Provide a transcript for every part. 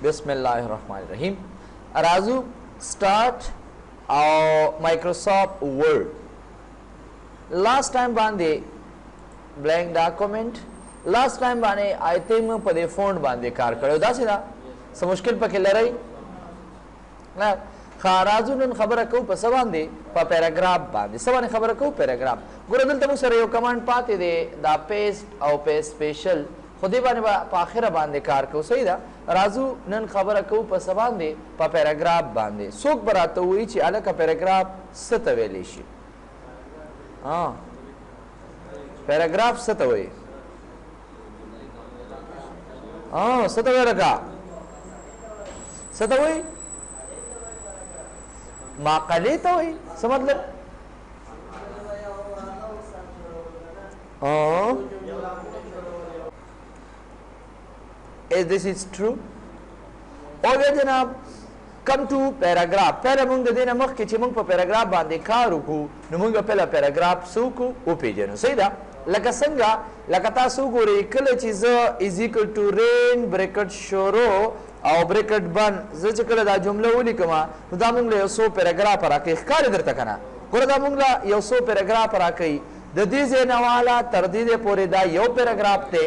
बिस्मिल्लाहिर्रहमानिर्रहीम। Raju start Microsoft word. Last time बांधे blank document, last time बाने आई थिंक पदे फोन बांधे कार करो दासी ना स मुश्किल पके लरई ना खाराजू नन खबर को पस बांधे प पैराग्राफ बांधे सवाने खबर को पैराग्राफ गुरदल तमु सर यो कमांड पाते दे दा पेस्ट और पेस्ट स्पेशल खुदी बाने पाखिरा बांधे कार को सही दा राजू नन खबर को पस बांधे प पैराग्राफ बांधे सोक बरातो हुई ची अलग का पैराग्राफ सतवेलिशी हाँ पैराग्राफ सतवे हाँ सतवे रखा सतवे माकले तो हुई समझ लो दिस इज ट्रू और जनाब कम टू पैराग्राफ पहले मुंग देना मख के चिमंग पर पैराग्राफ बांधे कारुकू नुमुंग पहला पैराग्राफ सुकू उपेजनो सही दा लका संगा लकता सुकू रे कल चीज इज इक्वल टू रेन ब्रैकेट शोरो और ब्रैकेट बन ज कल दा जुमला उली कमा दा मुंग ले सो पैराग्राफ पर आके कार इधर तक ना कोरा दा मुंग ला यो सो पैराग्राफ पर आके द दीजे नवाला तरदीदे पोरे दा यो पैराग्राफ ते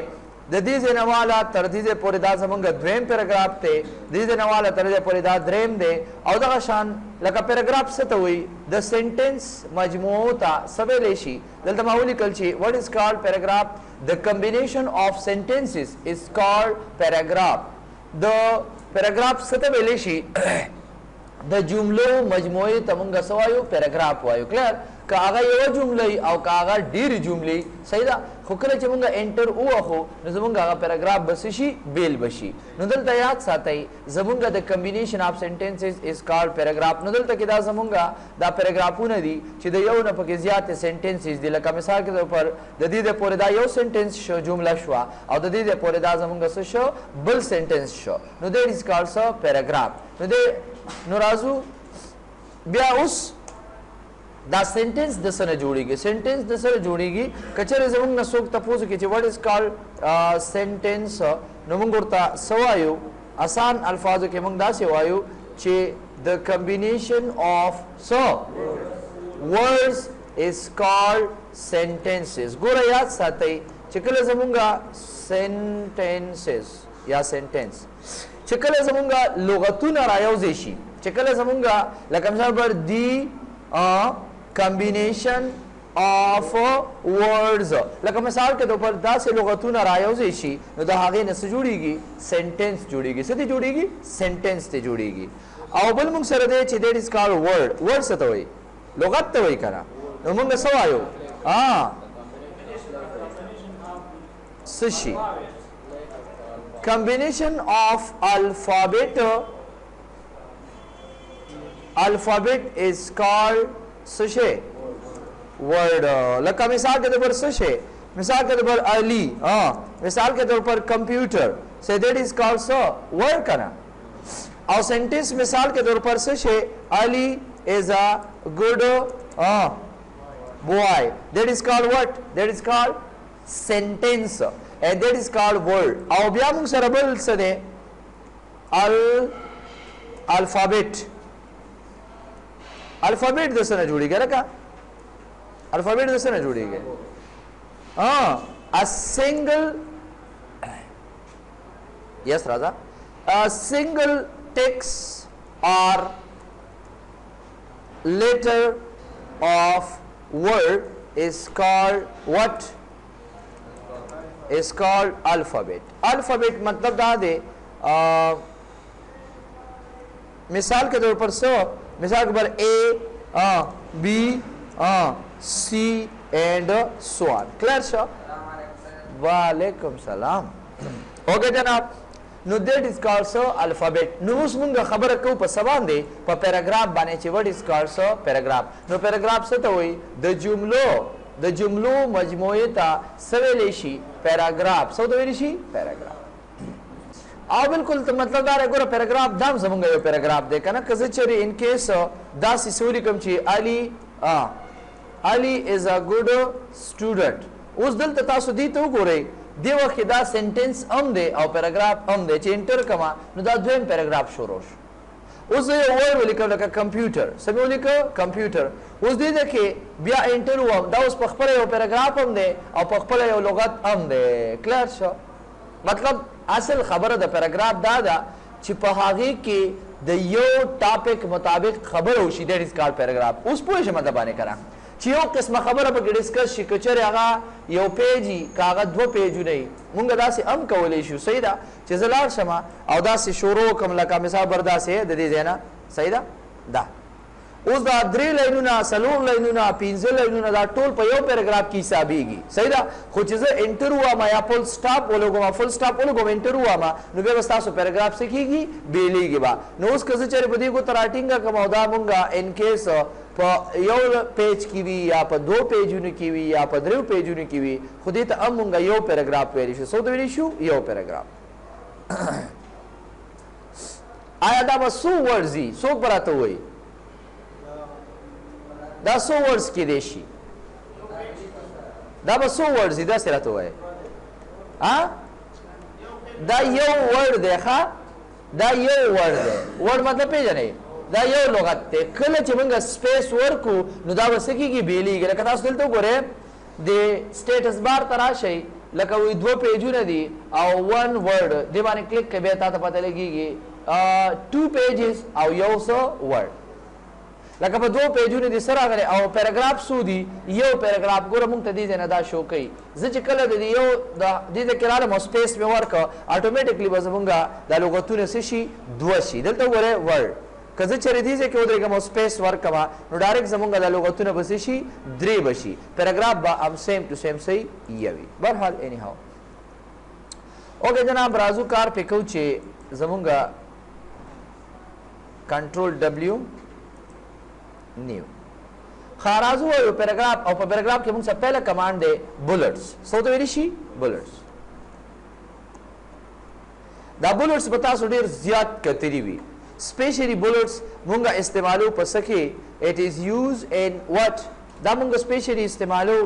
दीजे नवाला तरदीजे पोरे दा जमंग द्वेम पैराग्राफ ते दीजे नवाला तरदीजे पोरे दा द्रेम दे और दा शान लका पैराग्राफ से तो हुई द सेंटेंस मजमूता सबेलेशी दलता माहौली कलची what is called paragraph the combination of sentences is called paragraph the paragraph से तो बेलेशी द जुमलो मजमूई तमंग सवायो पैराग्राफ वायो क्लियर का आगा यो जुमले और का आगा डीर जुमले सही दा खुकले चमंगा एंटर उ हो नजमंगा आगा पैराग्राफ बसशी बेल बशी नदल तयात साथई जमंगा the combination of sentences is called paragraph नदल तकिदा जमंगा दा पैराग्राफ नदी छि द यो न पके ज्यादा सेंटेंसेस दिल का मिसाल के तौर पर द दी दे पोरे दा यो सेंटेंस शो जुमला शवा और द दी दे पोरे दा जमंगा शो बल सेंटेंस शो नो दैट इज कॉल्ड सो पैराग्राफ नो दे नो राजू बिया उस दा सेंटेंस दसने जोड़ेगी सेंटेंस दसने जोड़ेगी कचरे जमुंग नसोक तपोज के व्हाट इज कॉल्ड सेंटेंस नमुंगुरता सवायो आसान अल्फाजों के मंगदा से वायो चे the combination of so words is called sentences गोरा याद साथई चिकले जमुंगा सेंटेंसेस या सेंटेंस चिकले जमुंगा लुगतुन रायोजेशी चिकले जमुंगा लकमसा पर दी combination of words लका मिसाल के तौर पर दा से लुगतुन रायोजेशी नो दा आगे न से जुड़ेगी सेंटेंस जुड़ेगी से जुड़ेगी सेंटेंस ते जुड़ेगी और बल मुंग सरदे चे that is called word word से तो लुगत तो करा नो मुंग सवायो Sashi combination of alphabet is called सुशे वर्ड लका मिसाल के तौर पर सुशे मिसाल के तौर पर अली मिसाल के तौर पर computer say that is called so word करना और सेंटेंस मिसाल के तौर पर सुशे Ali is a good boy that is called what that is called sentence and that is called word और ब्यामुंग सरबल सदे अल्फाबेट अल्फाबेट दसना जुड़ी गया रखा अल्फाबेट दसना जुड़ी गया a single yes Raja a single text or letter of word is called what is called alphabet alphabet मतलब दा दे मिसाल के तौर पर सो मिसाल के पर A B C and so on clear sir वालेकुम सलाम ओके जनाब नो दैट इज कॉल्ड सो अल्फाबेट नो उस मुंगा खबर को प सबान दे प पैराग्राफ बने चे व्हाट इज कॉल्ड सो पैराग्राफ नो पैराग्राफ से तो हुई द जुमलो मजमूयता सवेलेशी पैराग्राफ सो तो वेलिशी पैराग्राफ आ बिल्कुल तो मतलब दार है पैराग्राफ दाम समंगा यो पैराग्राफ देखा ना कजचरी इन केस दास सूरी कम ची Ali is a good student उस दिल तता सुदी तो गोरे دی وخت کې دا سنټنس هم دی او پیراګراف هم دی چې انټر کما نو دا دویم پیراګراف شروع شو. اوس زه یو ورډ ولیکم لکه کمپیوټر، څه مې ولیکه کمپیوټر. اوس دې کې بیا انټر وم، دا اوس په خپله یو پیراګراف هم دی او په خپله یو لغت هم دی. کلیر شو؟ مطلب اصل خبره د پیراګراف دا ده چې په هغې کې د یو ټاپک مطابق خبره وشي، دیٹ از کالډ پیراګراف. اوس پوه شئ مطلب باندې کنه چې یو قسمه خبره پکې ډسکس شي، که چېرې هغه یو پیج وي که هغه دوه پیجونه وي، مونږ داسې هم کولی شو. صحیح ده چې زه لاړ شم او داسې شروع کړم لکه مثال بر داسې د دې ځای نه. صحیح ده دا اوس دا 3 لاینونه 4 لاینونه 5 لاینونه دا ټول په یو پیراګراف کې حسابېږي. صحیح ده خو چې زه انټر ووایم یا فل سټاپ ولګوم فل سټاپ ولګوم انټر ووایم نو بیا به ستاسو پیراګراف څه کېږي بیلیږي به. نو اوس که زه چېرې په دې ګوته راټینګه کړم او دا مونږ ان کیس په یو پیج کې وي یا په 2 پیجونو کې وي یا په 3 پیجونو کې وي، خو دې ته هم مونږ یو پیراګراف ویلی شو. څه ته ویلی شو؟ یو پیراګراف. آیا دا به څو ورډز وي؟ څوک به راته ووایي دا څو ورډز کېدی شي؟ دا به څو ورډز وي؟ داسې راته ووایي. دا یو ورډ دی ښه، دا یو ورډ دی. ورډ مطلب پېژنئ؟ دا یو لغت دی. کله چې موږ سپیس ورکو نو دا به څه کېږي بیلیږي. لکه تاسو دلته وګورئ د سټیټس بار ته راشئ، لکه وایي 2 پیجونه دي او 1 ورډ دې باندې کلیک کوئ، بیا تا ته پته لګېږي 2 پیجز او یو څه ورډ. لکه په 2 پیجونه دي څه راغلی او پیراګراف څو دي؟ یو پیراګراف. ګوره موږ ته دې ځای نه دا شو کوي. زه چې کله د یو د دې ځای کې رالم او سپیس مې ورکړه اټومیټکلی به زمونږ دا لغتونه څه شي؟ 2 شي. دلته وګورئ ورډ. که زه چېرې دې ځای کې ودرېږم او سپیس ورکړم نو ډایرکټ زمونږ دا لغتونه به څه شي؟ 3 به شي. پیراګراف به هم سیم ټو سیم صحیح یوي. بهرحال اینی هاو اوکې جناب راځو کار پې کوو چې زمونږ کنټرول ډبلیو نیو خارازو وایو پیراګراف او په پیراګراف کې موږ څه پهله کمانډ دی بولټس. څه ته ویلی شي؟ بولټس. دا بولټس به تاسو ډېر زیات کتلي وي. سپیشلی بولټس مونږ استعمالو په څه کې؟ اټ از یوز ان وټ. دا مونږ سپیشلی استعمالو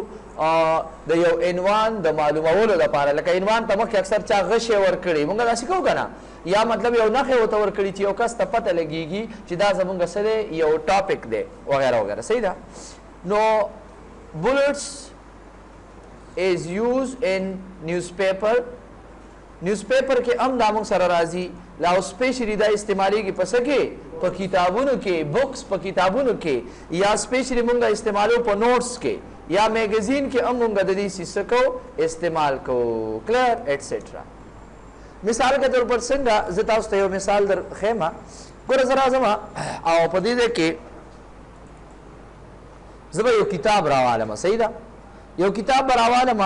د یو عنوان د معلومولو لپاره. لکه عنوان ته مخکې اکثر چا غشې ورکړي، مونږ داسې کوو که نه، یا مطلب یو نښې ورته ورکړي چې یو کس ته پته لګېږي چې دا زمونږ څه دی؟ یو ټاپک دی وغیره وغیره. صحیح ده. نو بولټس از یوز ان نیوز پیپر. نیوز پیپر کې هم دا مونږ سره راځي. لا سپیشلی دا استعمالیږي په څه کې؟ په کتابونو کې، بکس په کتابونو کې، یا سپیشلی مونږ استعمالو په نوټس کې یا میګزین کې هم مونږ د دې څه کوو؟ استعمال کوو. کلیر ایټسیټرا. مثال کے طور پر څنګه زه تاسو ته یو مثال در ښیم. ګوره زه راځم او په دې ځای کې زه به یو کتاب راوالم. صحیح ده. یو کتاب به راوالم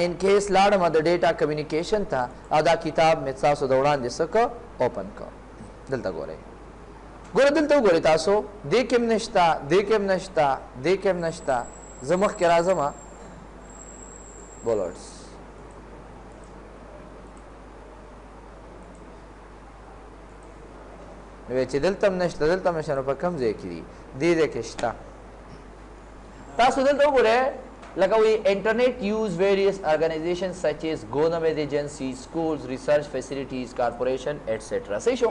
ان کیس لاړم د ډیټا کمیونیکیشن ته او دا کتاب مې تاسو د وړاندې څه کړ؟ اوپن کړ. دلته ګورئ. ګوره دلته وګورئ تاسو دې کې هم نشته، دې کې هم نشته، دې کې هم نشته. زه مخکې راځم بولټس. نو چې دلته هم نشته، دلته هم نشته، نو په کوم ځای کې دي؟ دې ځای کې شته. تاسو دلته وګورئ لکه وایي انټرنیټ یوز ویریس ارګنایزیشنز سچ ایز government agencies, schools, research facilities, corporation etc. صحیح شو؟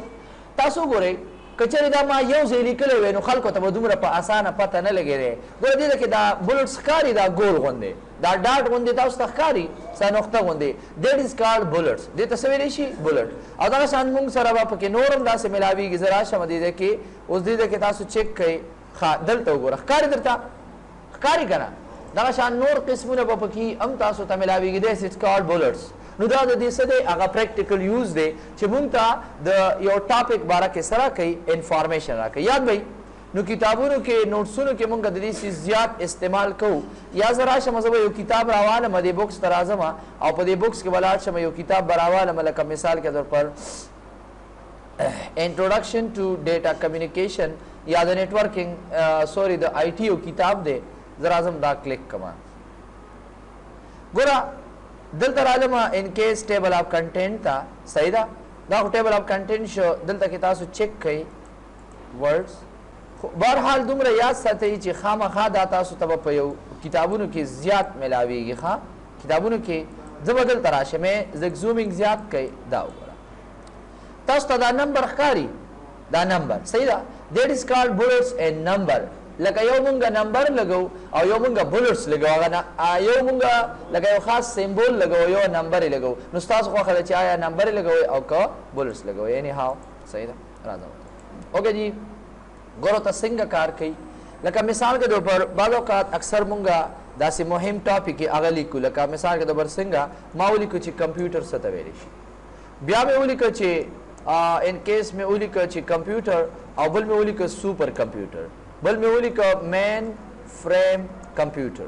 تاسو وګورئ که چېرې دا ما یو ځای لیکلی وی نو خلکو ته به دومره په اسانه پته نه لګېدی. ګوره دې کې دا بولټس ښکاري، دا ګول غوندې، دا ډاټ غوندې تاسو ته ښکاري، څه نقطه غوندې. دیټ از کالډ بولټس. دې ته څه ویلی شي؟ بولټ. او دغه شان موږ سره به پکې نور هم داسې میلاویږي. زه راشم دې ځای کې، اوس دې ځای کې تاسو چیک کوئ. دلته وګوره ښکاري درته؟ ښکاري که نه؟ دغه شان نور قسمونه به پکې هم تاسو ته میلاویږي. دیټ از کالډ بولټس. نو دا د دې څه دی؟ هغه پریکټیکل یوز دی چې مونږ ته د یو ټاپک باره کې څه راکوي؟ انفارمیشن راکوي. یاد وئ نو کتابونو کې نوټسونو کې مونږ د دې څه زیات استعمال کوو. یا زه راشم زه به یو کتاب راوالم دې بکس ته راځم او په دې بکس کې به لاړ شم یو کتاب به راوالم لکه مثال کے طور پر انټروډکشن ټو ډیټا کمیونیکیشن یا د نیټورکینګ سوري د آی ټي یو کتاب دی. زه راځم دا کلیک کوم. ګوره دلته رالم ان کیس ټیبل اف کنټینټ ته. صحیح ده. دا خو ټیبل اف کنټینټ شو. دلته کې تاسو چیک کوئ ورډز. بهرحال دومره یاد ساتئ چې خامخا دا تاسو ته په یو کتابونو کې زیات میلاویږي. ښه کتابونو کې زبدل تراشه مې زګ زومینګ زیات کړئ دا وګوره تاسو ته دا نمبر ښکاري دا نمبر صحیح ده that is called bullets and number لکه یو مونږه نمبر لګو او یو مونږه بولټس لګو هغه یو مونږه لکه یو خاص سیمبول لګو یو نمبر لګو نو تاسو خو خلک آیا نمبر لګوي او که بولټس لګوي یعنی هاو صحیح ده راځو اوکے جی ګورو تاسو څنګه کار کوي لکه مثال کے طور پر بعض اوقات اکثر مونږه داسې مهم ټاپک هغه لیکو لکه مثال کے طور پر څنګه ما ولیکو چې کمپیوټر څه ته ویل شي بیا مې ولیکو چې ان کیس مې ولیکو چې کمپیوټر او بل مې ولیکو سپر کمپیوټر بل میں اولی کا مین فریم کمپیوٹر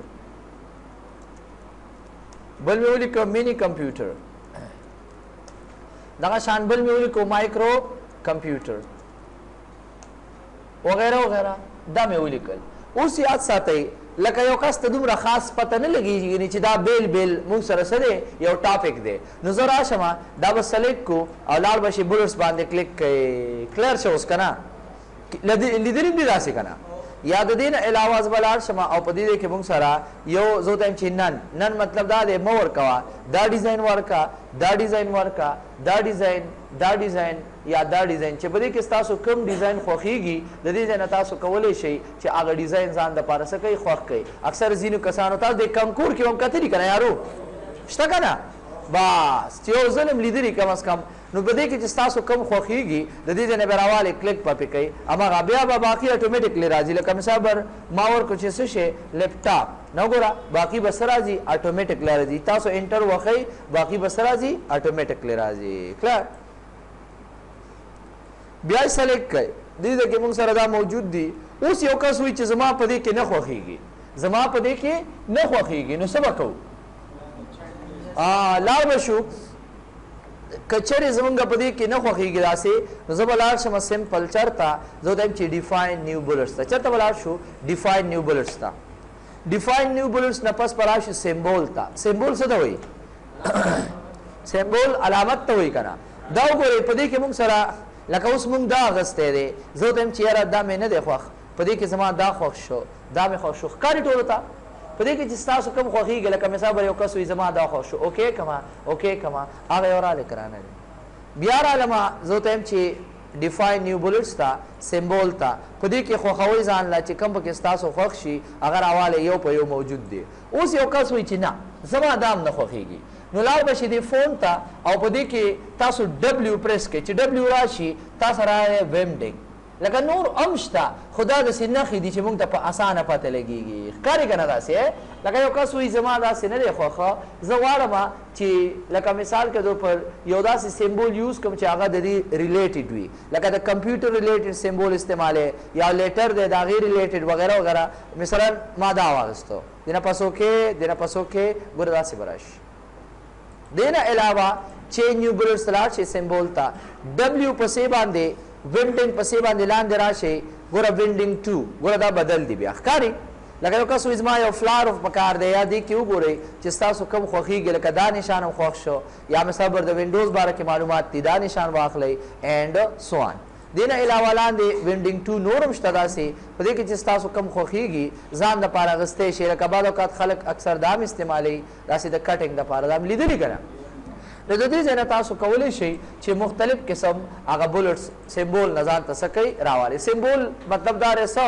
بل میں اولی کا منی کمپیوٹر دغه شان بل میں اولی کا مائکرو کمپیوٹر وغیرہ وغیرہ دا میں اولی کل اوس یاد ساتي لکه یو کس ته دومره خاص پته نه لګیږي چې دا بیل بیل موږ سره سره یو ټاپک دی نو زه راشم دا به سلیکټ کو او لاړ بشي بولټس باندې کلیک کړئ کلیر شوس کنه لیدل دي داسې کنه یا د دین علاوه از بلار شما او په دې کې موږ سره یو زو تم چې نن مطلب دا دی مور کوا دا ډیزاین ورکا دا ډیزاین ورکا دا ډیزاین یا دا ډیزاین چې په دې کې تاسو کوم ډیزاین خوخیږي د دې ځای نه تاسو کولای شئ چې هغه ډیزاین ځان د پاره څه کوي خوښ کوي اکثر ځینو کسانو تاسو د کنکور کې هم کتلی کنه یارو شته کنه بس چې یو ظلم لیدلی کم از کم نو په دې کې چې تاسو کم خوخیږي د دې ځای نه براواله کلیک پپې کوي اما بیا به باقي اتوماتیکلی راځي لکه مثال بر ماور کو چې څه شي لپټاپ نو ګورا باقي بس راځي اتوماتیکلی راځي تاسو انټر وخی باقي بس راځي اتوماتیکلی راځي کلر بیا سلیکټ کړئ دې کې موږ سره دا موجود دي اوس یو کس وی چې زما په دې کې نه خوخیږي زما په دې کې نه خوخیږي نو څه وکړو لاړ بشو کچره زمونږ په دې کې نه خوخیږي داسې نو زه به لاړ شم سمپل چرته زه وایم چې ډیفاین نیو بولټس ته چرته به لاړ شو ډیفاین نیو بولټس ته ډیفاین نیو بولټس نه پس به راشو سیمبول ته سیمبول څه ته وایي سیمبول علامت ته وایي که نه دا وګورئ په دې کې موږ سره لکه اوس موږ دا اخیستی دی زه وایم چې یاره دا مې نه دی خوښ په دې کې زما دا خوښ شو دا مې خوښ شو ښکاري ټولو ته په دې کې چې ستاسو کوم خوښېږي لکه مثال به یو کس وي زما دا خوښ شو اوکې کما هغه یو رالی کرانه دی بیا رالمه زه ورته یم چې ډیفاین نیو بولټس ته سیمبول ته په دې کې خوښوئ ځان له چې کوم پکې ستاسو خوښ شي هغه راوالی یو په یو موجود دی اوس یو کس وایي چې نه زما دا هم نه خوښېږي نو لاړ به شي دې فون ته او په دې کې تاسو ډبلیو پریس کړئ چې ډبلیو راشي تاسو راغلی ویمډینګ لکه نور هم شته خو دا داسې نښې دي چې موږ ته په اسانه پته لګېږي ښکاري که نه داسې لکه یو کس وایي زما داسې نه دی خوښه زه غواړم چې لکه مثال کې پر یو داسې سیمبول یوز کوم چې هغه د دې ریلیټډ وي لکه د کمپیوټر ریلیټډ سیمبول استعمالوي یا لیټر دی د هغې ریلیټډ وغیره وغیره مثلا ما دا واخیستو دې نه پس اوکې ګوره داسې به راشي دې نه علاوه چینج نیو بولټس ته لاړ شئ سیمبول ته ډبلیو پسې باندې وینډینګ پسې باندې لاندې راشئ ګوره وینډینګ 2 ګوره دا بدل دی بیا ښکاري لکه یو کس وایي زما یو فلاور پکار دی یا دې کې وګورئ چې ستاسو کوم خوښېږي لکه دا نشان هم خوښ شو یا مثال بر د وینډوز باره کې معلومات دي دا نشان واخلئ اینډ سو آن دې نه علاوه لاندې وینډینګ 2 نور هم شته داسې په دې کې چې ستاسو کم خوښېږي ځان دپاره اخیستی شي لکه بعض اوقات خلک اکثر دا هم استعمالوي داسې د کټینګ دپاره دا هم لیدلي که نه نو د دې ځای نه تاسو کولی شئ چې مختلف قسم هغه بولټس سیمبول نه ځان ته څه کوي راوالي سیمبول مطلب دا دی څه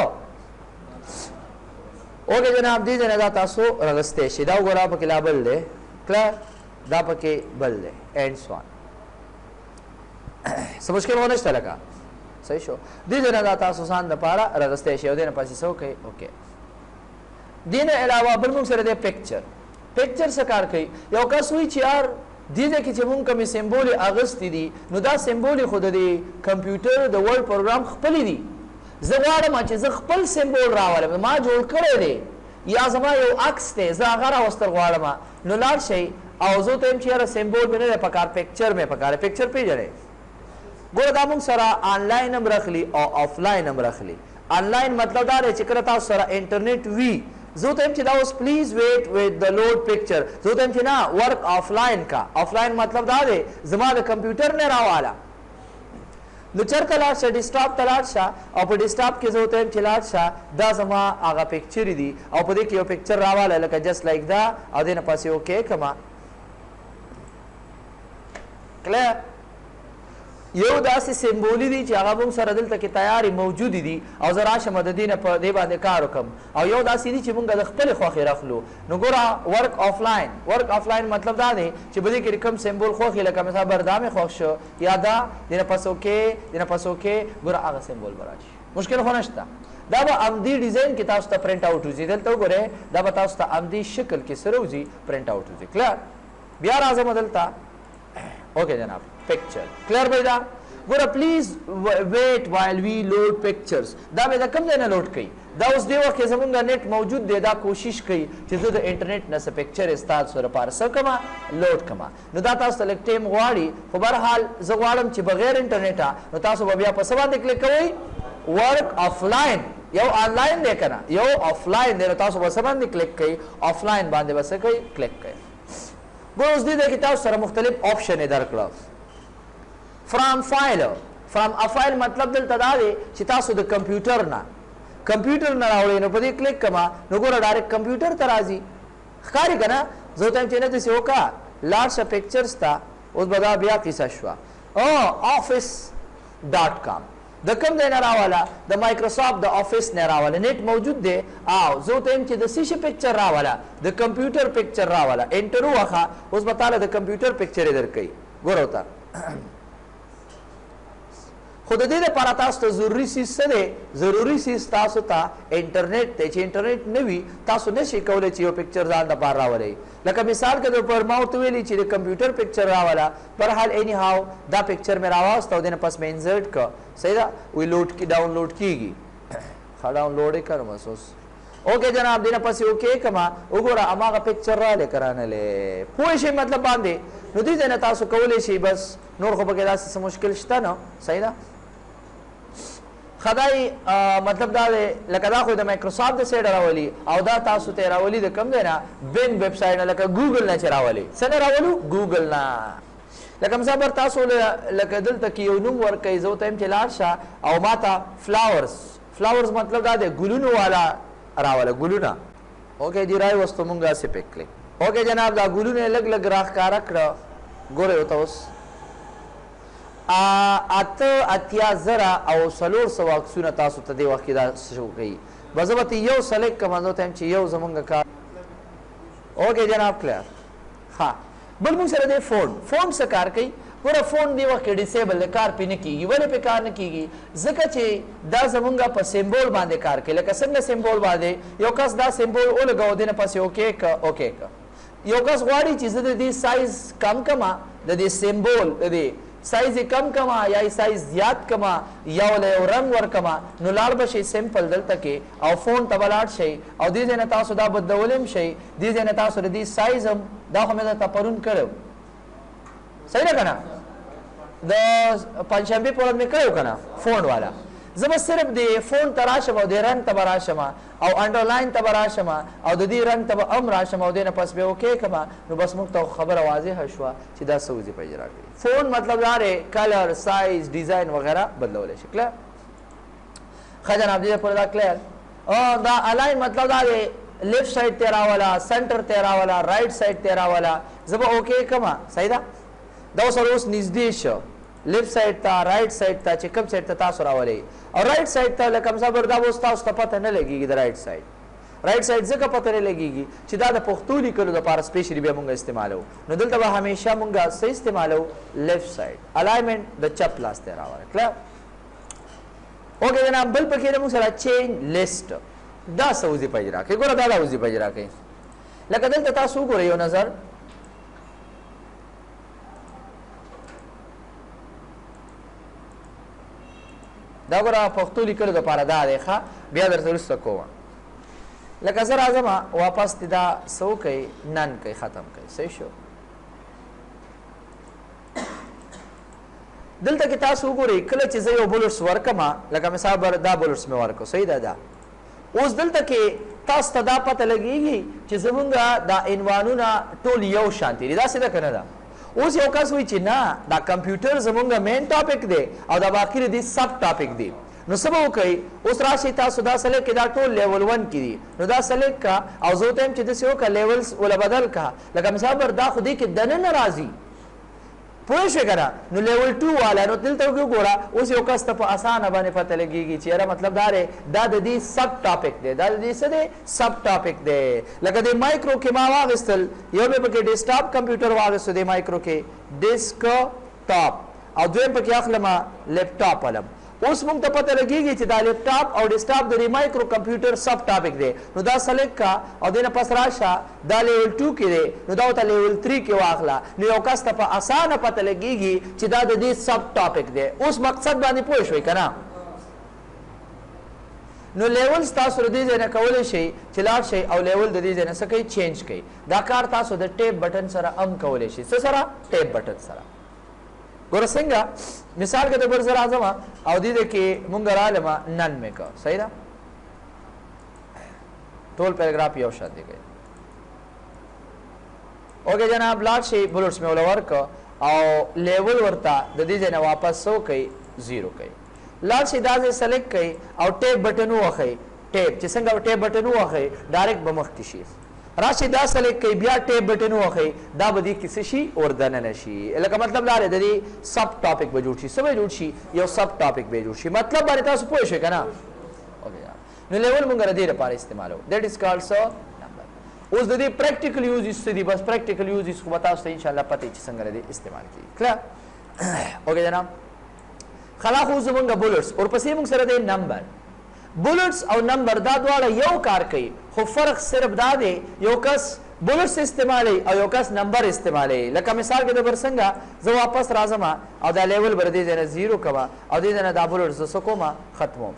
اوکې جناب دې ځای نه دا تاسو راغستی شئ دا وګوره پکې لا بل دی کلر دا پکې بل دی اینډ سو آن څه مشکل خو نشته لکه صحیح شو دې ځای نه دا تاسو ځان دپاره راغستی شئ او دې نه پسې څه وکئ اوکې دې نه علاوه بل موږ سره دی پکچر څه کار کوي یو کس وایي چې یار دې ځای کې چې مونږ کومې سیمبولې اخیستې دي نو دا سیمبولې خو د کمپیوټر د ورډ پروګرام خپلې دي زه غواړم چې زه خپل سیمبول راولم ما جوړ کړی دی یا زما یو عکس دی زه هغه راوستل غواړم نو لاړ شئ او زه ورته یم چې یاره سیمبول مې نه دی پکار پکچر مې پکار دی پکچر پیژنئ ګوره دا مونږ سره آنلاین هم رخلي او آفلاین هم رخلي آنلاین مطلب دا دی چې کله تاسو سره انټرنیټ وي زه ته چې دا اوس پلیز ویټ ویت د لوډ پکچر زه ته چې نه ورک آفلاین کا آفلاین مطلب دا دی زما د کمپیوټر نه راواله نو چرته لاړ شه ډیسکټاپ ته لاړ شه او په ډیسکټاپ کې زه ته چې لاړ شه دا زما هغه پکچرې دي او په دې کې یو پکچر راواله لکه جست لایک دا او دې نه پسې اوکې کما کله یو داسې سیمبولي دي چې هغه موږ سره دلته کې تیارې موجودې دي او زه راشم د دې نه په دې باندې کار وکړم او یو داسې دي چې موږ د خپلې خوښې راخلو نو ګوره ورک آفلاین مطلب دا دی چې په دې کې کوم سیمبول خوښ لکه مثلا بردا مې خوښ شو یا دا د نه پسو کې ګوره هغه سیمبول به راشي مشکل خو نشته دا به عمدي ډیزاین کې تاسو ته پرنټ آوټ وځي دلته وګورئ دا به تاسو ته عمدي شکل کې سره وځي پرنټ آوټ وځي کلیر بیا راځم دلته اوکې جناب picture clear بھائی دا گورا پلیز wait while we load pictures دا بھائی دا کم دینا لوڈ کئی دا اس دیو وقت زمونگا نیٹ موجود دے دا کوشش کئی چیزو دا انٹرنیٹ نسا پکچر استاد سور پار سو کما لوڈ کما نو دا تاسو تلک ٹیم غواری خو برحال زغوارم چی بغیر انٹرنیٹا نو تاسو بیا پسوا دے کلک کوئی ورک آفلائن یو آنلائن دے کنا یو آفلائن دے نو تاسو پسوا دے کلک کئی آفلائن باندے بس کئی کلک کئی گورا اس دی دے کی تاسو سر مختلف آپشن در کلاف فرام ا فایل مطلب دلته دا دی چې تاسو د کمپیوټر نه راوړئ نو په دې کلیک کما نو ګوره ډایرکټ کمپیوټر ته راځي ښکاري که نه زه ته چې نه داسې وکړه لاړ شه پکچرز ته اوس به دا بیا قیصه شوه office.com د کوم ځای نه راواله د مایکروسافټ د آفیس نه راواله نیټ موجود دی او زه ته چې د څه شي پکچر راواله د کمپیوټر پکچر راواله انټر ووهه اوس به تاله د کمپیوټر پکچر یې درکوي ګوره ورته خو د دې لپاره تاسو ته ضروري څیز څه دی ضروري څیز تاسو ته انټرنیټ دی چې انټرنیټ نه وي تاسو نشئ کولی چې یو پکچر ځان دپاره راولئ لکه مثال که پر ما ورته ویلي چې د کمپیوټر پکچر راوله برحال اینی هاو دا پکچر مې راواست او دې نه پس مې انزرټ که صحیح ده وی ډاونلوډ کېږي ښه ډاونلوډ یې کړم اوس اوکې جناب دې نه پس یې اوکې کړمه وګوره هماغه پکچر رالی که رانلی پوه شئ مطلب باندې نو دې ځای نه تاسو کولی شئ بس نور خو پکې داسې څه مشکل شته نه صحیح ده خدای مطلب دا دی لکه دا خو د مایکروسافټ د سایډ راولي او دا تاسو ته راولي د کوم دی نه بینګ ویب سایټ نه لکه ګوګل نه چې راولي څه نه راولو ګوګل نه لکه مثلا تاسو لکه دلته کې یو نوم ورکوئ زه ورته یم چې لاړ شه او ما ته فلاورز مطلب دا دی ګلونو والا راوله ګلونه اوکې دی رای وستو مونږ هسې پک کړئ اوکې جناب دا ګلونه یې لږ لږ راښکاره کړه ګورئ ورته اوس اتیا زره او 400 عکسونه تاسو ته دې وخت کې دا شو کوي به زه به ته یو سلیکټ کوم زه ته یم چې یو زمونږ کار اوکې جناب کلیر ها بل موږ سره دی فون څه کار کوي ګوره فون دې وخت کې ډیسیبل دی کار پې نه کېږي ولې پې کار نه کېږي ځکه چې دا زمونږ په سیمبول باندې کار کوي لکه څنګه سیمبول باندې یو کس دا سیمبول ولګوه دې نه پسې اوکې که یو کس غواړي چې زه د دې سایز کم کما د دې سیمبول د دې سایز کم کما یا سایز زیات کما یا ول یو رنگ ور کما نو لاړ بشي سمپل دلته کې او فون ته بلاړ شي او دې نه تاسو دا بدولم شي دې نه تاسو د دې سایز هم دا خو مې ته پرون کړو صحیح نه کنه د پنځشنبه په ورځ مې کړو کنه فون والا زه به صرف د فون ته راشم او د رنګ ته به راشم او انډرلاین ته به راشم او د دې رنګ ته به هم راشم او دې نه پس به اوکې کما نو بس موږ ته خبره واضحه شوه چې دا څه وظیفه اجرا کوي فون مطلب دا دی کلر سایز ډیزاین وغیرہ بدلولی شي کلیر ښه جناب دې پورې دا کلیر دا الاین مطلب دا دی لیفٹ سایډ ته راوله سنټر ته راوله رایټ سایډ ته راوله زه به اوکې کما صحیح ده دا سره اوس نږدې شو لیفٹ سایډ ته رائټ سایډ ته چې کوم سایډ ته تاسو راولئ او رائټ سایډ ته لکه مثلا دا اوس تاسو ته پته نه لګېږي د رائټ سایډ ځکه پته نه لګېږي چې دا د پښتو لیکلو دپاره سپیشلي بیا مونږ استعمالو نو دلته به همیشه مونږ څه استعمالو لیفٹ سایډ الاینمنټ د چپ لاس ته راوړی کلیر اوکې جناب بل پکې د مونږ سره چینج لیسټ دا څه وظیفه اجرا کوي ګوره دا وظیفه اجرا کوي لکه دلته تاسو وګورئ یو نظر دا ګوره پښتو لیکلو دپاره دا دی ښه بیا درته وروسته کوم لکه زه راځم واپس دې دا څه وکئ نن کوئ ختم کوئ صحیح شو دلته کې تاسو وګورئ کله چې زه یو بولټس ورکمه لکه مثال دا بولټس مې ورکړو صحیح ده دا اوس دلته کې تاسو ته دا پته لګېږي چې زمونږ دا عنوانونه ټول یو شانتي دي داسې ده که نه ده اوس یو کس وایي چې نه دا کمپیوټر زمونږ مین ټاپک دی او دا باقي دی سب ټاپک دی نو څه به وکئ اوس راشئ تاسو دا سلیکټ کړئ دا ټول لیول 1 کې دي نو دا سلیکټ کا او زه ورته یم چې داسې وکړه لیولز وله بدل کا لکه مثال دا خو دې کې دننه راځي پوه شو کنه نو لیول 2 والا نو دلته وګوره اوس یو کس ته په اسانه باندې پته لګیږي چې یاره مطلب دا دی دا د دې سب ټاپک دی دا د دې څه دی سب ټاپک دی لکه د مایکرو کې ما واغستل یو مې پکې ډیسکټاپ کمپیوټر واغستو د مایکرو کې ډیسک ټاپ او دویم پکې اخلم لیپټاپ علم اوس موږ ته پته لګیږي چې دا لیپټاپ او ډیسکټاپ د مایکرو کمپیوټر سب ټاپک دی نو دا سلیکټ کا او دینه پس راشه دا لیول 2 کې دی نو دا ته لیول 3 کې واخلا نو یو کس ته په اسانه پته لګیږي چې دا د دې سب ټاپک دی اوس مقصد باندې پوه شوي کنه نو لیول تاسو ردی ځنه کولای شي چې لاړ شي او لیول د دې ځنه څه کوي چینج کوي دا کار تاسو د ټیپ بٹن سره ام کولای شي څه سره ټیپ بٹن سره ګور څنګه مثال کې د بر سره اعظم او دې کې مونږ رالما نن مې کو صحیح ده ټول پیراګراف یو شان دی کوي اوګه جناب لاړ شي بولټس مې ولور کو او لیول ورته د دې ځنه واپس سو کوي 0 کوي لاړ شي دا ځای سلیکټ کوي او ټیپ بٹن وخی ټیپ چې څنګه ټیپ بٹن وخی ډایرکټ بمخ کې شي راشي دا سلیکټ کوي بیا ټیپ بٹن وخی دا به دې کې شي اوردنه نشي لکه مطلب دا دی د دې سب ټاپک به جوړ شي څه به جوړ شي یو سب ټاپک به جوړ شي مطلب باندې تاسو پوه شئ کنه اوکې نو لیول مونږ را دې لپاره استعمالو دیٹ از کالډ سو نمبر اوس د دې پریکټیکل یوز است دي بس پریکټیکل یوز اس کو تاسو ته ان شاء الله پته چې څنګه دې استعمال کیږي کلا اوکې جناب خلا خو زمونږ بولټس اور پسې موږ سره د نمبر بولټس او نمبر دا دواړه یو کار کوي خو فرق صرف دا دی یو کس بولټس استعمالي او یو کس نمبر استعمالي لکه مثال کې د برسنګا زه واپس راځم او دا لیول بر دې ځنه 0 کما او دې ځنه دا بولټس زه کومه ختمو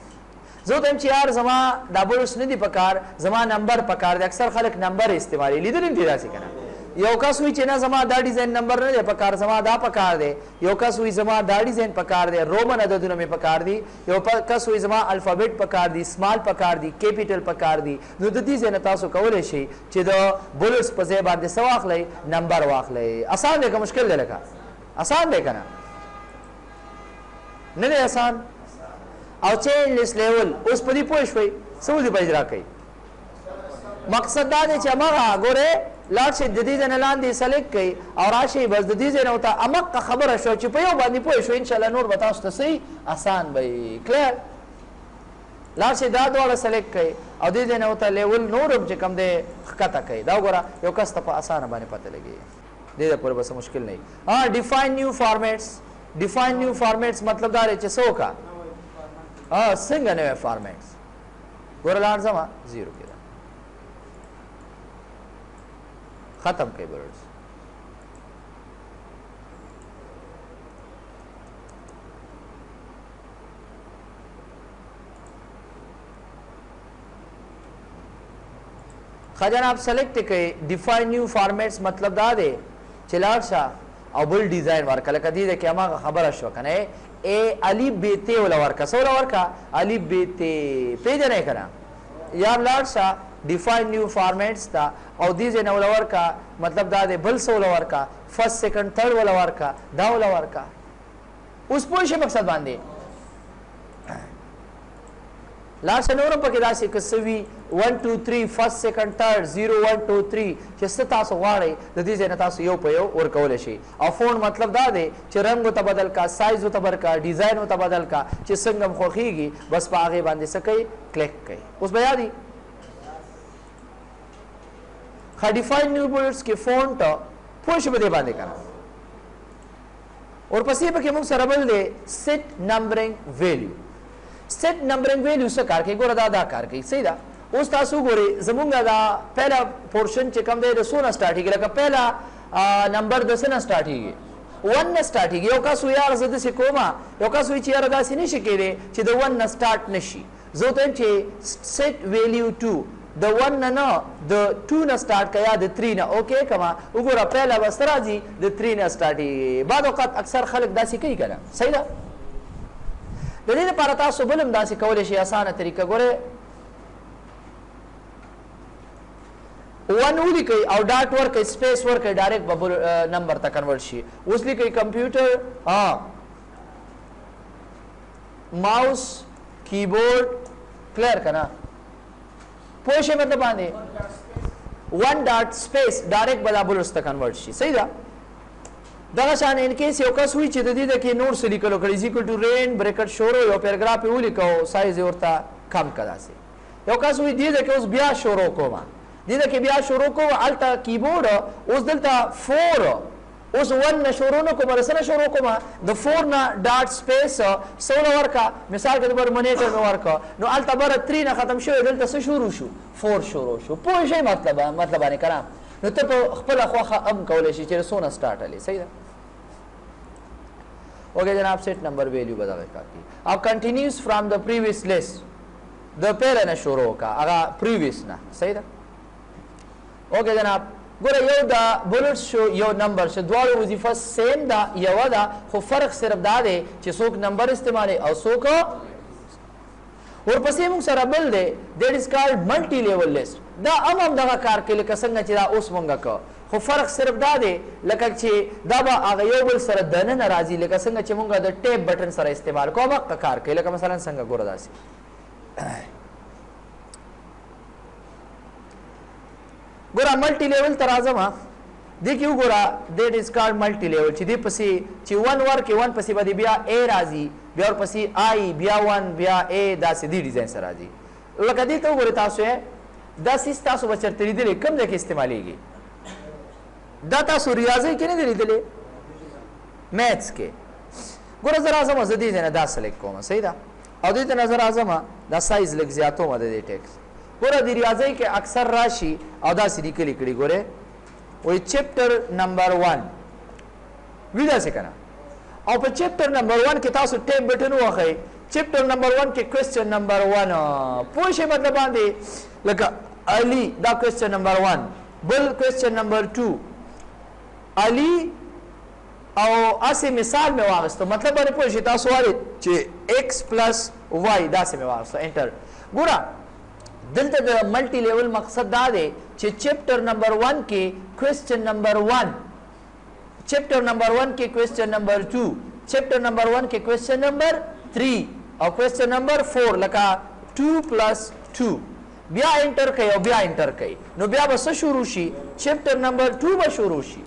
زه ته چې یار زما دا بولټس نه دی پکار زما نمبر پکار دی اکثر خلک نمبر استعمالي لیدل دي راسي کنه یو کس وی چې نه زما دا ډیزاین نمبر نه دی پکار زما دا پکار دی یو کس وی زما دا ډیزاین پکار دی رومن عددونه می پکار دی یو کس وی زما الفابet پکار دی سمال پکار دی کیپیټل پکار دی نو د دې ځنه تاسو کولای شئ چې د بولټس په ځای باندې څه واخلئ نمبر واخلئ آسان دی که مشکل دی لکه آسان دی کنه نه دی آسان او چینج لیس لیول اوس په دې پوه شوئ څه ودې په اجرا کوي مقصد دا دی چې هغه ګوره لاړ شي د دې ځنه لاندې سلیکټ کوي او راشي بس د دې ځنه ته امق خبره شو چې په یو باندې پوه شو ان شاء الله نور به تاسو ته صحیح آسان وي کلیر لاړ شي دا دواړه سلیکټ کوي او دې ځنه ته لیول نور چې کم دی ښکته کوي دا وګوره یو کس ته په اسانه باندې پته لګي دې لپاره بس مشکل نه ها ډیفاین نیو فارمیټس مطلب دا چې څه وکړه څنګه نوې فارمیټس ګوره لاړ ځم 0 کې ختم کوي بولټس خجناب سلیکټ کوي ډیفاین نیو فارمیټس مطلب دا دی چې لاړ شه او بل ډیزاین ورکړه لکه دې کې هغه خبره شو کنه ا الف ب ت ولا ورکا سو ولا ورکا الف ب ت پیژنې کړه یا لاړ شه ډیفاین نیو فارمیټس تا او دې ځنه ولا ورکا مطلب دا دی بل سو ولا ورکا فرست سیکنډ تھرد ولا ورکا دا ولا ورکا اوس پوه شي مقصد باندې لاړ شه نورم پکې راشي که سوي 1 2 3 فرست سیکنډ تھرد 0 1 2 3 چې ست تاسو غواړئ د دې ځنه تاسو یو په یو ورکول شي او فون مطلب دا دی چې رنگ ته بدل کا سایز ته بدل کا ډیزاین ته بدل کا چې څنګه خوخيږي بس په هغه باندې سکي کلیک کړئ اوس بیا دی خا ډیفاین نیو بولټس کې فونټ پوه شي بده باندې کړه اور پسې پکې موږ سره بل دی سیټ نمبرینګ ویلیو سیټ نمبرینګ ویلیو څه کار کوي ګوره دا کار کوي صحیح ده اوس تاسو ګورئ زمونږ دا پہلا پورشن چې کوم دی د سونه سٹارټیږي لکه پہلا نمبر د سونه سٹارټیږي 1 نه سٹارټیږي یو کس یار زده سې کومه یو کس وی چې یار داسې نشي کېدی چې د 1 نه سٹارټ نشي زه ته چې سیټ ویلیو 2 د 1 نه د 2 نه سٹارټ کیا د 3 نه اوکې کما وګوره پہلا بس راځي د 3 نه سٹارټي بعد وخت اکثر خلک داسې کوي کنه صحیح ده د دې لپاره تاسو بلم داسې کولای شي اسانه طریقه ګوره 1 ولیکئ او ډاټ ورکئ سپیس ورکئ ډایرکټ ببل نمبر ته کنورټ شي اوس لیکئ کمپیوټر ماوس کیبورډ کلیر کنه پوه شئ مطلب باندې 1 ډاټ سپیس ډایرکټ بلا بولټس ته کنورټ شي صحیح ده دغه شان ان کیس یو کس وی چې د دې د کې نور څه لیکلو کړي از ایکوال ټو رین بریکټ شروع یو پیراګراف یې ولیکو سایز ورته کم کړه سي یو کس وی دې د کې اوس بیا شروع کوم دې د کې بیا شروع کوم الټا کیبورډ اوس دلته 4 اوس 1 نه شروع نه کوم رسنه شروع کوم د 4 نه ډاټ سپیس سول ورکا مثال کې پر مونیټر مې ورکا نو الټا بر 3 نه ختم شو دلته څه شروع شو 4 شروع شو پوه شي مطلب باندې کرام نو ته په خپل خوخه ام کولای شي چې سونه سٹارټ علي صحیح ده اوکے جناب سیٹ نمبر ویلیو بدل کاتی اب کنٹینیوز فرام د پریویس لیسٹ د پہلے نه شروع کا هغه پریویس نه صحیح ده اوکے جناب ګوره یو دا بولټ شو یو نمبر شو دواړو وظیفه سیم دا یو دا خو فرق صرف دا دی چې څوک نمبر استعمالي او څوک ورپسې موږ سره بل دی دیٹ از کالډ ملټي لیول لیسټ دا هم دغه کار کوي لکه څنګه چې دا اوس مونږه کو خو فرق صرف دا دی لکه چې دا به هغه یو بل سره دننه راځي لکه څنګه چې مونږ د ټیپ بټن سره استعمال کوو هغه کار کوي لکه مثلا څنګه ګوره داسې ګوره ملټي لیول تر اعظم دی کې وګوره دیٹ از کالډ ملټي لیول چې دی پسې چې 1 ورکې 1 پسې باندې بیا ا راځي بیا ور پسې آی بیا 1 بیا ا داسې دی ډیزاین سره راځي لکه دې ته وګوره تاسو دا سیس تاسو بچرته لیدلې کوم ځای کې استعمالېږي دا تاسو ریاضي کې نه دی لیدلې میتھس کې ګوره زه راځم زه دې نه دا سلیکټ کوم صحیح ده او دې ته نظر اعظم دا سایز لږ زیاتو مده دی ټیکس ګوره د ریاضي کې اکثر راشي او دا سړي کې لیکلي ګوره وای چپټر نمبر 1 ویدا څه کنه او په چپټر نمبر 1 کې تاسو ټیپ بټن وخی چپټر نمبر 1 کې کوېسچن نمبر 1 پوه شئ مطلب باندې لکه علی دا کوېسچن نمبر 1 بل کوېسچن نمبر 2 علی او اسی مثال میں واغستو مطلب باندې پوه شئ تاسو وایي چې x + y دا سه میں واغستو انټر ګورا دلته د ملټي لیول مقصد دا دی چې چپټر نمبر 1 کې کوېسچن نمبر 1 چپټر نمبر 1 کې کوېسچن نمبر 2 چپټر نمبر 1 کې کوېسچن نمبر 3 او کوېسچن نمبر 4 لکه 2 + 2 بیا انټر کړئ او بیا انټر کړئ نو بیا به څه شروع شي چپټر نمبر 2 به شروع شي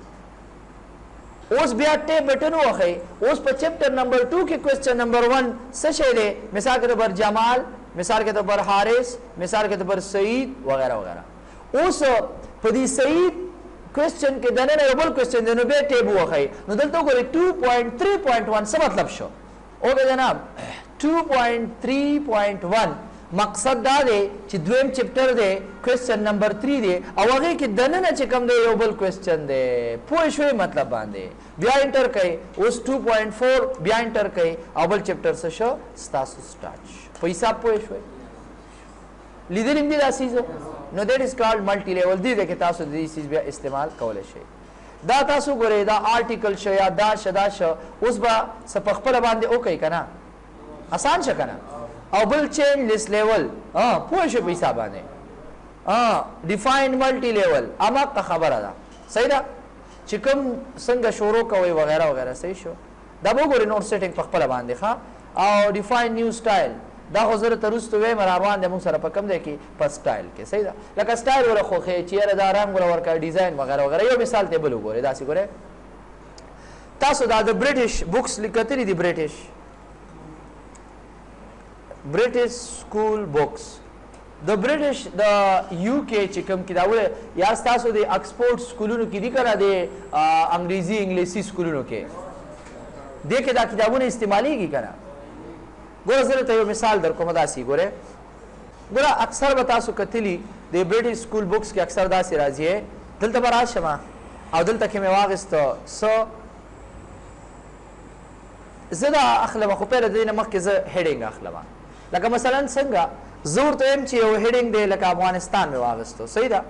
اوس بیا ټیپ بټن وخی اوس په چپټر نمبر 2 کې کوېسچن نمبر 1 څه شی دی مثال کے طور پر جمال مثال کے طور پر حارث مثال کے طور پر سعید وغیرہ وغیرہ اوس په دې سعید کوېسچن کې دنه یو بل کوېسچن دی نو بیا ټیپ وخی نو دلته وګورئ 2.3.1 څه مطلب شو اوکے جناب 2.3.1 مقصد دا دی چې دویم چپټر دی کوېسچن نمبر 3 دی او هغه کې دنه چې کوم دی یو بل کوېسچن دی پوه شوي مطلب باندې بیا انټر کړئ اوس 2.4 بیا انټر کړئ او بل چپټر څه شو ستاسو سٹارټ په حساب پوه شوي لیدلې دې دا سیز نو دیٹ از کالډ ملټي لیول دی چې تاسو دې سیز بیا استعمال کولای شئ دا تاسو ګورئ دا آرټیکل شو یا دا شدا شو اوس به څه په خپل باندې وکړئ کنه آسان شو کنه او بل چین لیست لیول پوه شو په حساب باندې ډیفاین ملټي لیول اماقه خبره ده صحیح ده چې کوم څنګه شروع کوي وغیرہ وغیرہ صحیح شو دا وګورئ نوٹ سیټینګ په خپل باندې ښه او ډیفاین نیو سټایل دا خو زره ترستو وې مروان د موږ سره په کم دی کې په سټایل کې صحیح ده لکه سټایل ولا خو خې چیرې دا رنگ ولا ورکا ډیزاین وغیرہ وغیرہ یو مثال ته بل وګورئ دا سی ګورئ تاسو دا د برټش بوکس لیکتلې دي برټش سکول بوکس د برټش د یو کې چې کوم کې دا وله یا تاسو د اکسفورد سکولونو کې دي کنه د انګریزي انګلیسي سکولونو کې دې کې دا کتابونه استعماليږي کنه ګوره زه ته یو مثال در کوم داسې ګوره اکثر به تاسو کتلی د برټش سکول بوکس کې اکثر داسې راځي دلته به راشم او دلته کې مې واغسته زه دا اخلم خو پیله د دې نه مخکې زه هیډینګ اخلم لکه مثلا څنګه زه ورته وایم چې یو هیډینګ دی لکه افغانستان مې واغستو صحیح ده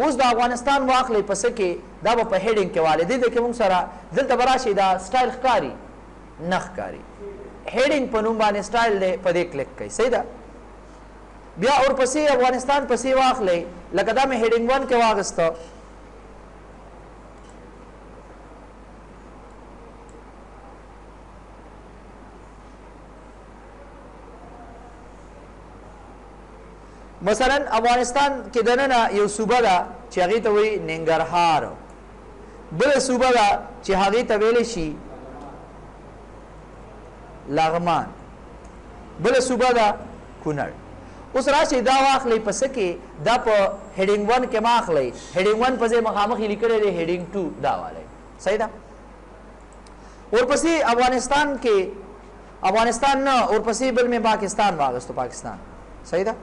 اوس د افغانستان واخلئ پس کې دا به په هیډینګ کې والی دی کې موږ سره دلته به راشي دا سټایل ښکاري نه ښکاري هیډینګ په نوم باندې سټایل دی په دې کلیک کوئ صحیح ده بیا ورپسې افغانستان پسې واخلئ لکه دا مې هیډینګ 1 کې واغسته مثلا افغانستان کې دننه یو صوبه ده چې هغې ته وایي ننګرهار بل صوبه دا چې هغه ته ویل شي لغمان، بل صوبه دا کونړ. اوس راشي دا واخلې پس کې دا په هډینګ 1 کې ماخلې، هډینګ 1 په ځای مخامخ لیکل دی هډینګ 2 دا والے صحیح ده. ورپسې افغانستان کې افغانستان نه ورپسې بل میں پاکستان واغستو، پاکستان صحیح ده.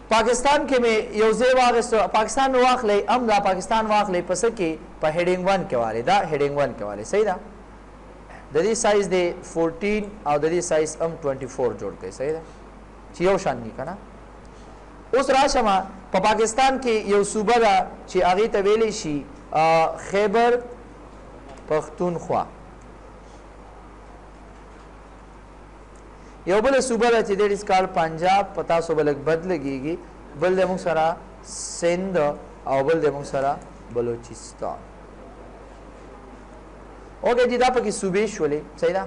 پاکستان کې میں یو ځای واغستو، پاکستان نو واخلې ام دا پاکستان واخلې پس کې په هډینګ 1 کې والے دا هډینګ 1 کې والے صحیح ده. د دې سایز دی 14 او د دې سایز ام 24 جوړ کړئ صحیح ده چې یو شان دي کنه. اوس راشم په پاکستان کې یو صوبه ده چې هغه ته ویلې شي خیبر پختونخوا، یو بل صوبه ده چې د دې کال پنجاب، پتا سو بلک بدلږي، بل د موږ سره سند او بل د موږ سره بلوچستان. اوګه دي دا پکې صوبې شولې صحیح ده.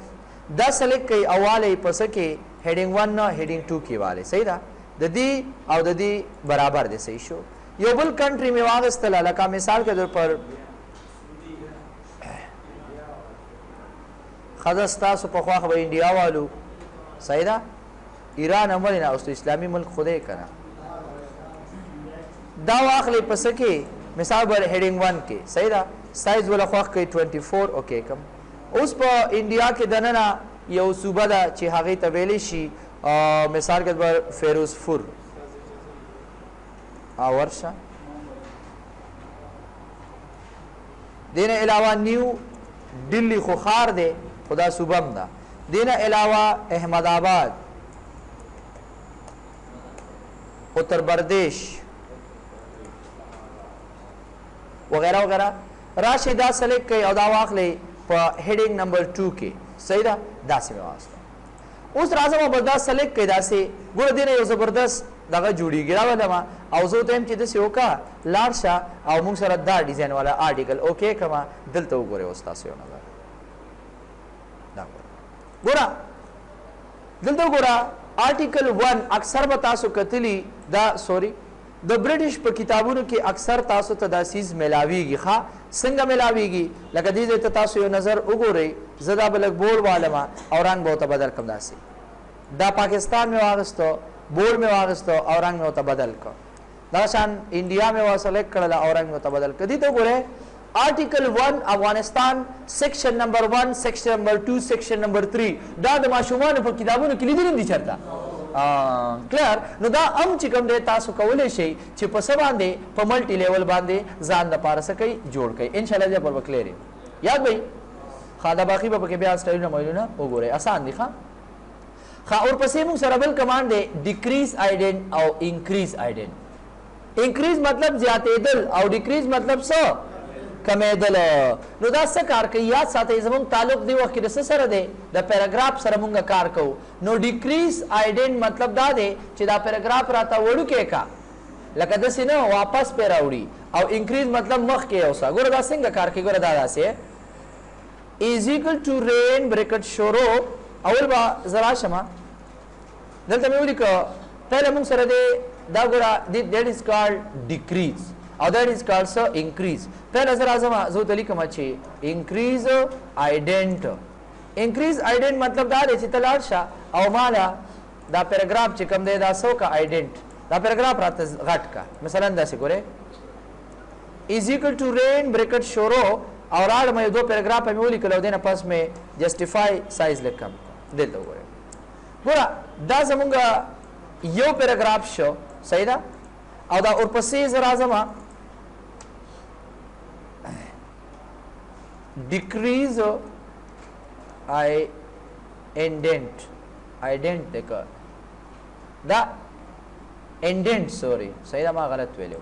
دا سلیکټ کوي اواله پس کې هډینګ 1 نه هډینګ 2 کې والے صحیح ده. د دې او د دې برابر دي صحیح شو. یو بل کنټری میں واغستل لکه مثال کے طور پر خزستاسو په خواخ به انډیا والو صحیح ده. ایران عمل نه اوس اسلامی ملک خوده کنه دا واخلې پس کې مثال بر هډینګ 1 کې صحیح ده سایز ولا خواخ کې 24 اوکے کم. اوس په انډیا کې دننه یو صوبه ده چې هغه ته ویلې شي مثال کے طور پر فیروزپور ورشا. دین علاوہ نیو دلی خو خار دے خدا صوبم دا. دین علاوہ احمد آباد، اتر پردیش وغیرہ وغیرہ راشي دا سلیکټ کوي او دا واخلې په هډینګ نمبر 2 کې صحیح ده داسې واسطه. اوس راځم به دا سلیکټ کوي داسې ګوره دینه یو زبردست دغه جوړیږي راولم او زه ته هم چې داسې وکړه لاړ شه او موږ سره دا ډیزاین والا آرټیکل اوکې کما دلته وګورئ اوس تاسو یو نظر دا ګوره دلته وګوره آرټیکل 1 اکثر به تاسو کتلی دا سوري د برټش په کتابونو کې اکثر تاسو ته دا سیز ملاویږي. ښه څنګه ملاویږي لکه دې ته تاسو یو نظر وګورئ زدا بلک بول والما او رنگ به ته بدل کم داسې دا پاکستان میں واغستو بول میں واغستو او رنگ میں ته بدل کو دا شان انډیا میں واسلک کړل او رنگ میں ته بدل کدي ته ګوره آرټیکل 1 افغانستان سیکشن نمبر 1 سیکشن نمبر 2 سیکشن نمبر 3 دا د ماشومان په کتابونو کې لیدل دي چرته کلیر. نو دا ام چې کوم دی تاسو کولای شئ چې په څه باندې په ملټي لیول باندې ځان د پاره سکی جوړ کړئ ان شاء الله دې پر وکلیر یاد وي. خاله باقی به کې بیا سټایل نه مایلونه وګورئ آسان دي. ښه اور پسې موږ سره بل کمانډ دی ډیکریز آیډنټ او انکریز آیډنټ. انکریز مطلب زیاتېدل او ډیکریز مطلب څه کمیدل. نو دا څه کار کوي یاد ساتئ زموږ تعلق دی وخت کې سره دی د پیراګراف سره مونږه کار کوو. نو ډیکریز آیډنټ مطلب دا دی چې دا پیراګراف راته وړو کې کا لکه داسې نه واپس پې راوړي او انکریز مطلب مخ کې اوسه. ګوره دا څنګه کار کوي ګوره دا داسې از ایکل ټو رین بریکټ شورو اول با زرا شما دلته مې ولیکه پهله مونږ سره دی دا ګوره دیٹ از کالډ ډیکریز او that is called so increase. پہلا سر آزم زو تلی کما چی increase ident. increase ident مطلب دا دے چی تلار شا او مالا دا پیراگراف چی کم دے دا سو کا ident دا پیراگراف رات غٹ کا مثلا دا سی گورے is equal to rain bracket شورو اور آڑ میں دو پیراگراف ہمیں اولی کلو دینا پاس میں justify size لکم دل دو گورے گورا دا زمونگا یو پیراگراف شو صحیح دا او دا اور پسی زر آزمہ decrease indent ident دیکھا دا indent sorry صحیح دا ما غلط ویلے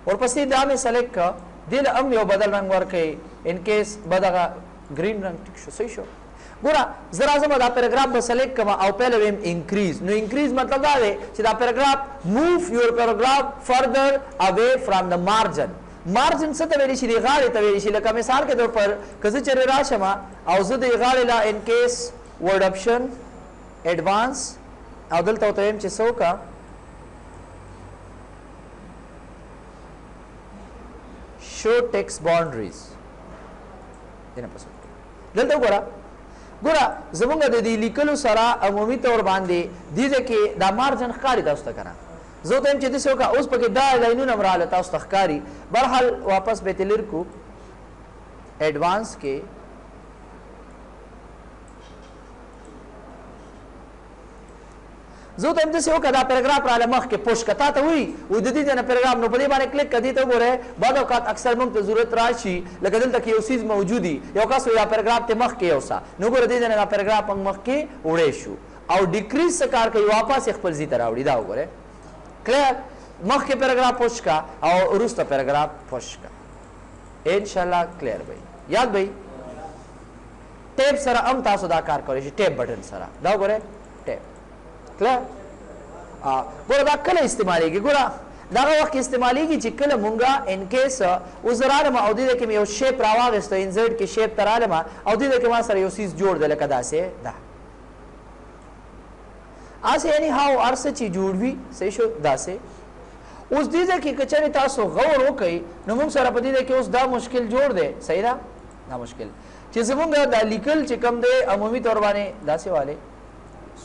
اور پسی دا میں سلیکٹ کا دل ام یو بدل رنگ ورکے ان کیس بدغا گرین رنگ ٹک شو صحیح شو گورا ذرا زما دا پیراگراف بس سلیکٹ کما او پہلے ویم انکریز نو انکریز مطلب دا دے چې دا پیراگراف موو یور پیراگراف فردر اوے فرام دا مارجن. مارجن څه ته ویل شي دی غاړې ته ویل شي لکه مثال کے طور پر کزه چرې راشم او زه د غاړې لا ان کیس ورډ اپشن ایڈوانس او دلته ته يم چې څوکا show text boundaries دینه پس دلته ګوره زمونږ د دې لیکلو سره عمومي طور باندې دې کې دا مارجن ښکاري تاسو ته کنه زه ته چې داسې وکړه اوس پکې دا لاینونه مراله تاسو ته ښکاري بهرحال واپس به تلر کو एडवांस के زه ته هم داسې وکړه دا پیراګراف راله مخکې پوش کتا ته وي و د دې نه پیراګراف نو په دې باندې کلیک کړي ته وګوره بعض اوقات اکثر موږ ته ضرورت راشي لکه دلته کې یو سیز موجودي یو کس یا پیراګراف ته مخکې یوسا نو ګوره دې نه پیراګراف مخکې وړې شو او ډیکریز کار کوي واپس خپل ځای ته راوړي دا وګوره کلیئر مخکې پیراګراف پوش کا او وروسته پیراګراف پوش کا ان شاء الله کلیئر وي یاد وي ټیپ سره هم تاسو دا کار کولی شئ ټیپ بٹن سره دا وګوره ټیپ کلیئر ګوره دا کله استعمالیږي ګوره دغه وخت استعمالیږي چې کله مونږه ان کیس اوس زه رالم او دې کې مې یو شیپ راواغېسته انزرټ کې شیپ ته رالم او دې کې ما سره یو سیز جوړ دی لکه داسې ده هسې یعنې هاو هر څه چې جوړ وي صحیح شو داسې اوس دې کې که چېرې تاسو غور وکئ نو موږ سره په دې کې اوس دا مشکل جوړ دی صحیح ده دا مشکل چې زمونږ دا لیکل چې کوم دی عمومي طور باندې داسې والے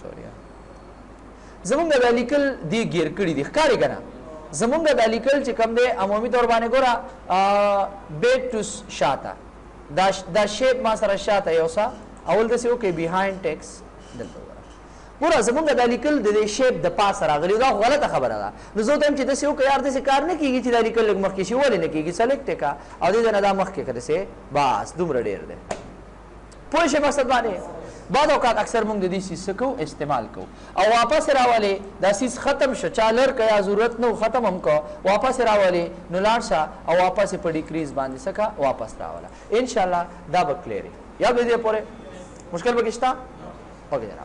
سوري زمونږ دا لیکل دی ګیر کړي دي ښکاري که نه زمونږ دا لیکل چې کوم دی عمومي طور باندې ګوره بیک ټو شاته دا شیپ ما سره شاته یوسه اول داسې وکړئ بیهایند ټیکس دلته ګوره زمونږ دا لیکل د دې شیپ د پاسه راغلی دا غلطه خبره ده نو زه ته هم چې داسې وکړه یار داسې کار نه کېږي چې دا لیکل لږ مخکې شي ولې نه کېږي سلیکټ یې کړه او دې نه دا مخکې کړه داسې بس دومره ډېر دی پوه شئ مقصد باندې بعض اوقات اکثر موږ د دې سیز څه کوو استعمال کوو او واپس یې راولې دا سیز ختم شو چا لر که یا ضرورت نه ختم هم که واپس یې راولې نو لاړ شه او واپس یې په ډیکریز باندې څه که واپس راوله انشاءالله دا به کلیر یا به دې پورې مشکل پکې شته اوکې جناب